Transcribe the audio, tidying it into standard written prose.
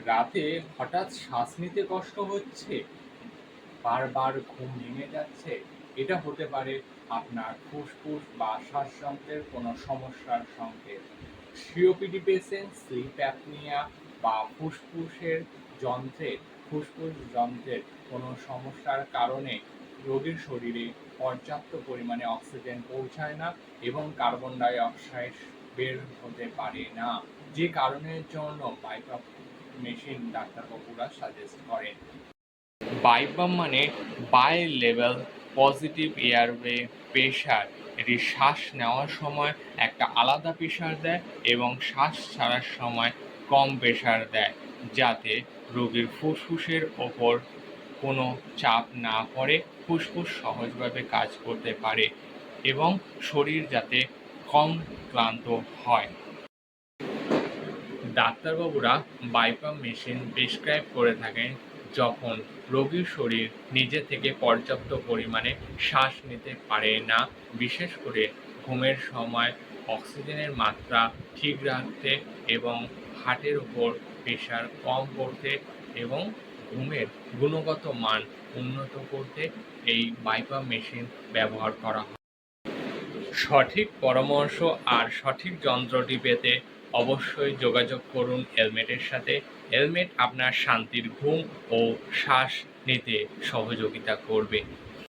রাতে হঠাৎ শ্বাস নিতে কষ্ট হচ্ছে, বারবার ঘুম ভেঙে যাচ্ছে, এটা হতে পারে আপনার ফুসফুস বা শ্বাসযন্ত্রের কোনো সমস্যার সংকেত। সিওপিডি পেশেন্ট স্লিপ অ্যাপনিয়া বা ফুসফুস যন্ত্রের কোনো সমস্যার কারণে রোগীর শরীরে পর্যাপ্ত পরিমাণে অক্সিজেন পৌঁছায় না এবং কার্বন ডাই অক্সাইড বের হতে পারে না, যে কারণের জন্য বাইপাপ মেশিন ডাক্তারবাবুরা সাজেস্ট করেন। বাইপাম মানে bi level positive airway pressure. এটি শ্বাস নেওয়ার সময় একটা আলাদা প্রেশার দেয় এবং শ্বাস ছাড়ার সময় কম প্রেশার দেয়, যাতে রোগীর ফুসফুসের ওপর কোনো চাপ না পড়ে, ফুসফুস সহজভাবে কাজ করতে পারে এবং শরীর যাতে কম ক্লান্ত হয়। ডাক্তারবাবুরা বাইপাম মেশিন প্রেসক্রাইব করে থাকেন যখন রোগীর শরীর নিজে থেকে পর্যাপ্ত পরিমাণে শ্বাস নিতে পারে না, বিশেষ করে ঘুমের সময় অক্সিজেনের মাত্রা ঠিক রাখতে এবং হার্টের উপর প্রেশার কম করতে এবং ঘুমের গুণগত মান উন্নত করতে এই বাইপাম মেশিন ব্যবহার করা হয়। সঠিক পরামর্শ আর সঠিক যন্ত্রটি পেতে অবশ্যই যোগাযোগ করুন এলমেটের সাথে। এলমেট আপনার শান্তির ঘুম ও শ্বাস নিতে সহযোগিতা করবে।